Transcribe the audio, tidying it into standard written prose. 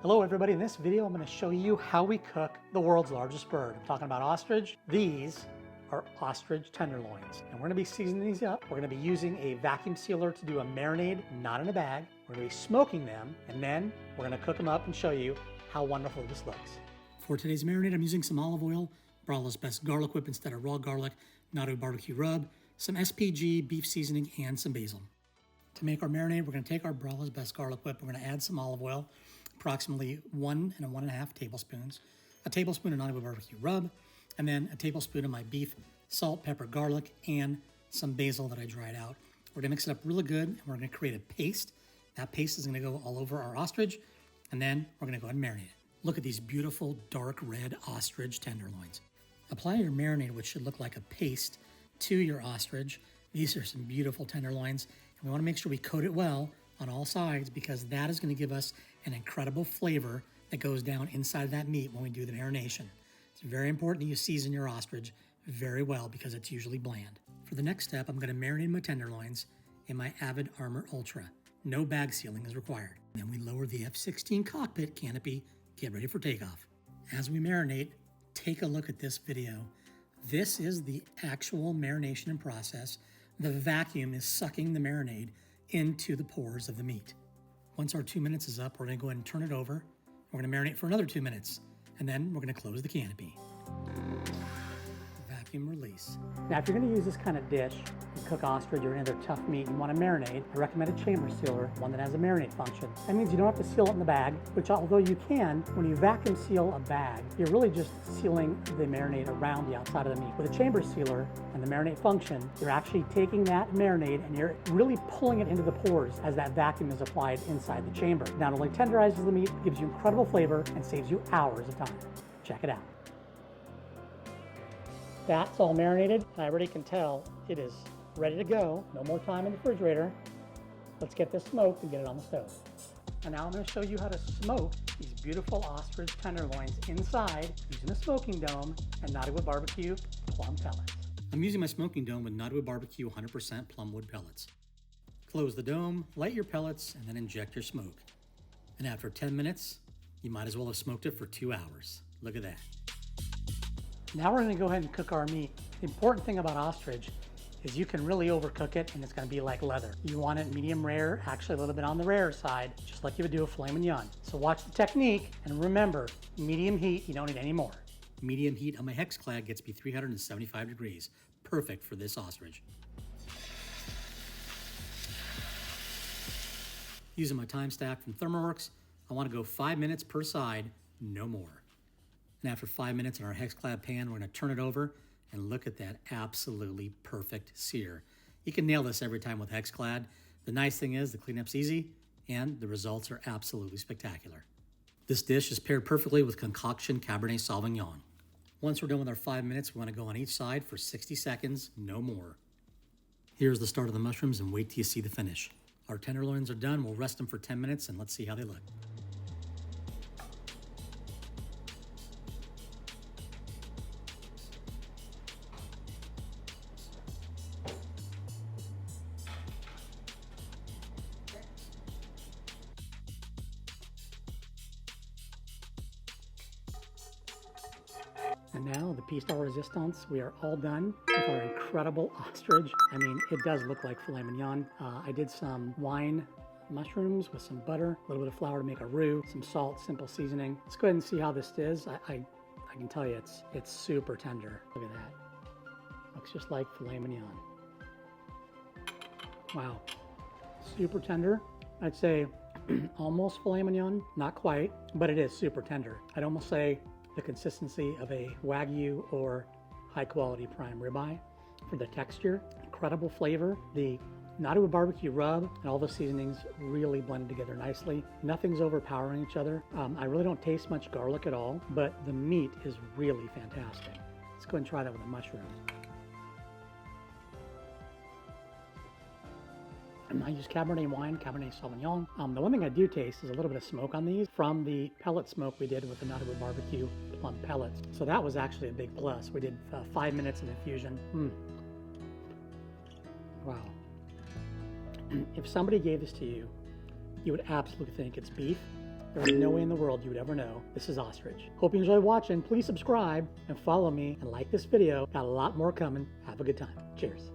Hello everybody, in this video I'm going to show you how we cook the world's largest bird. I'm talking about ostrich. These are ostrich tenderloins. And we're going to be seasoning these up. We're going to be using a vacuum sealer to do a marinade, not in a bag. We're going to be smoking them, and then we're going to cook them up and show you how wonderful this looks. For today's marinade, I'm using some olive oil, Brala's Best Garlic Whip instead of raw garlic, Marinade barbecue rub, some SPG beef seasoning, and some basil. To make our marinade, we're going to take our Brala's Best Garlic Whip. We're going to add some olive oil, approximately 1 and 1.5 tablespoons, a tablespoon of Marinade barbecue rub, and then a tablespoon of my beef, salt, pepper, garlic, and some basil that I dried out. We're going to mix it up really good, and we're going to create a paste. That paste is going to go all over our ostrich, and then we're going to go ahead and marinate it. Look at these beautiful dark red ostrich tenderloins. Apply your marinade, which should look like a paste, to your ostrich. These are some beautiful tenderloins, and we want to make sure we coat it well on all sides because that is going to give us an incredible flavor that goes down inside of that meat when we do the marination. It's very important that you season your ostrich very well because it's usually bland. For the next step, I'm going to marinate my tenderloins in my Avid Armor Ultra. No bag sealing is required. Then we lower the F-16 cockpit canopy, get ready for takeoff. As we marinate, take a look at this video. This is the actual marination process. The vacuum is sucking the marinade into the pores of the meat. Once our 2 minutes is up, we're going to go ahead and turn it over. We're going to marinate for another 2 minutes, and then we're going to close the canopy. Vacuum release. Now, if you're going to use this kind of dish and cook ostrich or any other tough meat and you want to marinate, I recommend a chamber sealer, one that has a marinade function. That means you don't have to seal it in the bag, which although you can, when you vacuum seal a bag, you're really just sealing the marinade around the outside of the meat. With a chamber sealer and the marinade function, you're actually taking that marinade and you're really pulling it into the pores as that vacuum is applied inside the chamber. Not only tenderizes the meat, gives you incredible flavor and saves you hours of time. Check it out. That's all marinated. I already can tell it is ready to go. No more time in the refrigerator. Let's get this smoked and get it on the stove. And now I'm going to show you how to smoke these beautiful ostrich tenderloins inside using a smoking dome and Marinade barbecue plum pellets. I'm using my smoking dome with Marinade barbecue 100% plum wood pellets. Close the dome, light your pellets, and then inject your smoke. And after 10 minutes, you might as well have smoked it for 2 hours. Look at that. Now we're going to go ahead and cook our meat. The important thing about ostrich is you can really overcook it and it's going to be like leather. You want it medium rare, actually a little bit on the rare side, just like you would do a filet mignon. So watch the technique and remember, medium heat, you don't need any more. Medium heat on my Hexclad gets me 375 degrees. Perfect for this ostrich. Using my time stack from Thermoworks, I want to go 5 minutes per side, no more. And after 5 minutes in our Hexclad pan, we're going to turn it over and look at that absolutely perfect sear. You can nail this every time with Hexclad. The nice thing is the cleanup's easy and the results are absolutely spectacular. This dish is paired perfectly with concoction Cabernet Sauvignon. Once we're done with our 5 minutes, we want to go on each side for 60 seconds, no more. Here's the start of the mushrooms and wait till you see the finish. Our tenderloins are done. We'll rest them for 10 minutes and let's see how they look. And now the piece de resistance, we are all done with our incredible ostrich. I mean, it does look like filet mignon. I did some wine mushrooms with some butter, a little bit of flour to make a roux, some salt, simple seasoning. Let's go ahead and see how this is. I can tell you it's super tender. Look at that. Looks just like filet mignon. Wow, super tender. I'd say almost filet mignon, not quite, but it is super tender. I'd almost say the consistency of a Wagyu or high quality prime ribeye for the texture. Incredible flavor. The Marinade barbecue rub and all the seasonings really blended together nicely. Nothing's overpowering each other. I really don't taste much garlic at all, but the meat is really fantastic. Let's go ahead and try that with the mushrooms. And I use Cabernet wine, Cabernet Sauvignon. The one thing I do taste is a little bit of smoke on these from the pellet smoke we did with the Marinade barbecue plum pellets. So that was actually a big plus. We did 5 minutes of infusion. Wow. If somebody gave this to you, you would absolutely think it's beef, There's no way in the world you would ever know this is ostrich. Hope you enjoy watching. Please subscribe and follow me and like this video. Got a lot more coming. Have a good time. Cheers.